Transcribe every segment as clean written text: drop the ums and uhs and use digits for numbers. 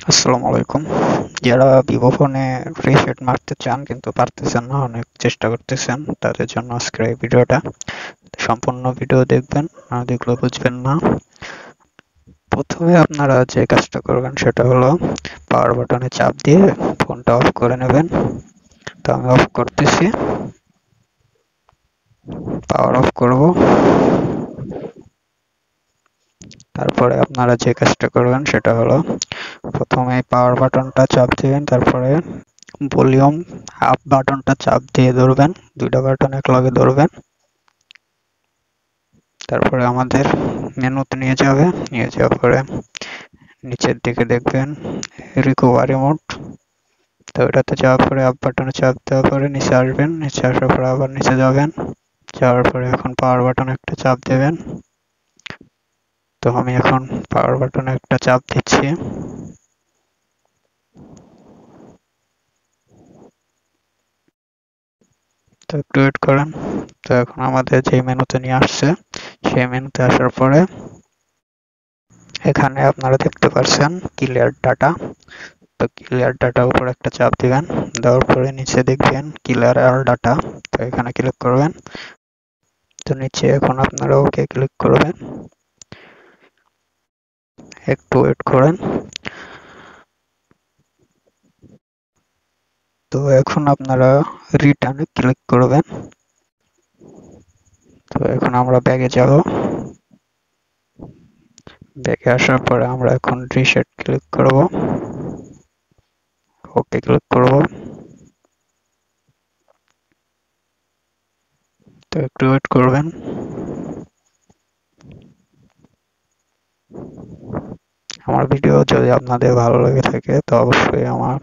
আসসালামু আলাইকুম। যারা ভিভো ফোনে রিসেট মারতে চান কিন্তু পারতেছেন না, অনেক চেষ্টা করতেছেন, তাদের জন্য আজকের এই ভিডিওটা। সম্পূর্ণ ভিডিও দেখবেন, না দেখলে বুঝবেন না। প্রথমে আপনারা যে কাজটা করবেন সেটা হলো পাওয়ার বাটনে চাপ দিয়ে ফোনটা অফ করে নেবেন। তো আমি অফ করতেছি, পাওয়ার অফ করব। তারপরে আপনারা যে কাজটা করবেন সেটা হলো প্রথমে পাওয়ার বাটনটা চাপ দিবেন, তারপরে ভলিউম আপ বাটনটা চাপ দিয়ে ধরবেন, দুইটা বাটন একলগে ধরবেন। তারপরে আমাদের মেনুতে নিয়ে যাবে, নিয়ে যাওয়ার পরে নিচের দিকে দেখবেন রিকভারি মোড। তো ওটাতে যাওয়ার পরে আপ বাটনে চাপ দেওয়ার পরে নিচে আসবেন, নিচে আসার পরে আবার নিচে যাবেন, যাওয়ার পরে এখন পাওয়ার বাটনে একটা চাপ দেবেন। তো আমি এখন পাওয়ার বাটনে একটা চাপ দিচ্ছি। তো একটু ওয়েট করেন। তো এখন আমাদের যে মেনুতে নিয়ে আসছে, সেই মেনুতে আসার পরে এখানে আপনারা দেখতে পাচ্ছেন ক্লিয়ার ডাটা। তো ক্লিয়ার ডাটার উপর একটা চাপ দিবেন, দেওয়ার পরে নিচে দেখবেন ক্লিয়ার অল ডাটা। তো এখানে ক্লিক করবেন। তো নিচে এখন আপনারা ওকে ক্লিক করবেন, একটু ওয়েট করেন। তো এখন আপনারা রিটার্নে ক্লিক করবেন। তো এখন আমরা ব্যাগে যাব, ব্যাগে আসার পরে আমরা এখন রিসেট ক্লিক করব, ওকে ক্লিক করব। তো একটু ওয়েট করবেন। আমার ভিডিও যদি আপনাদের ভালো লেগে থাকে তো অবশ্যই আমার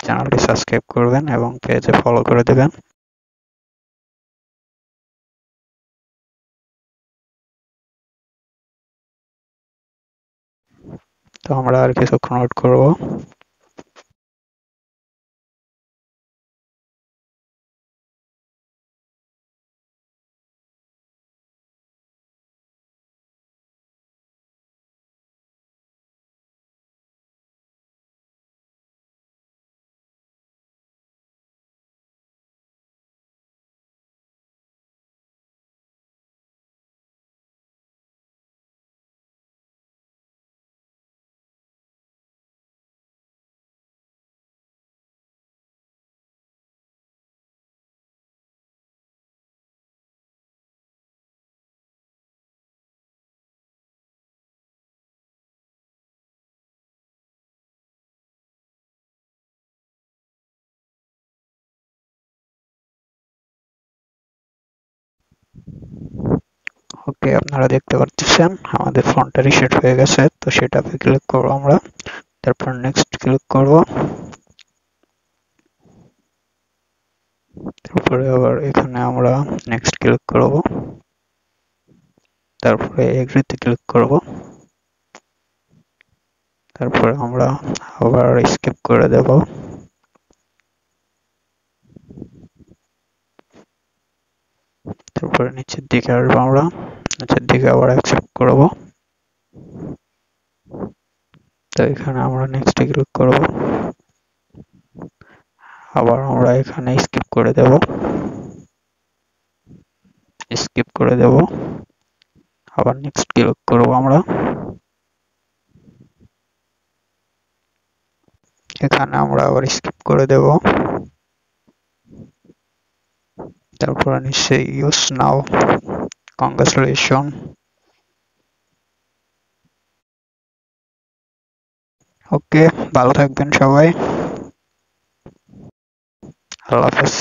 চ্যানেলটি সাবস্ক্রাইব করবেন এবং পেজে ফলো করে দেবেন। তো আমরা আর কিছুক্ষণ ওয়েট করব। ওকে, আপনারা দেখতে পাচ্ছেন আমাদের ফোনটা রিসেট হয়ে গেছে। তো সেটাতে ক্লিক করব আমরা, তারপর নেক্সট ক্লিক করব, তারপরে আবার এখানে আমরা নেক্সট ক্লিক করব, তারপরে এগ্রিতে ক্লিক করব, তারপরে আমরা আবার স্কিপ করে দেব। তারপরে নিচের দিকে আসবো, আমরা নিচের দিকে আবার অ্যাকসেপ্ট করব। তো এখানে আমরা নেক্সট ক্লিক করব, আবার আমরা এখানে স্কিপ করে দেব, স্কিপ করে দেব, আবার নেক্সট ক্লিক করব আমরা। এখানে আমরা আবার স্কিপ করে দেব, তারপরে নিচে ইউজ নাও, কংগ্রাচুলেশন। ওকে, ভালো থাকবেন সবাই, আল্লাহ হাফেজ।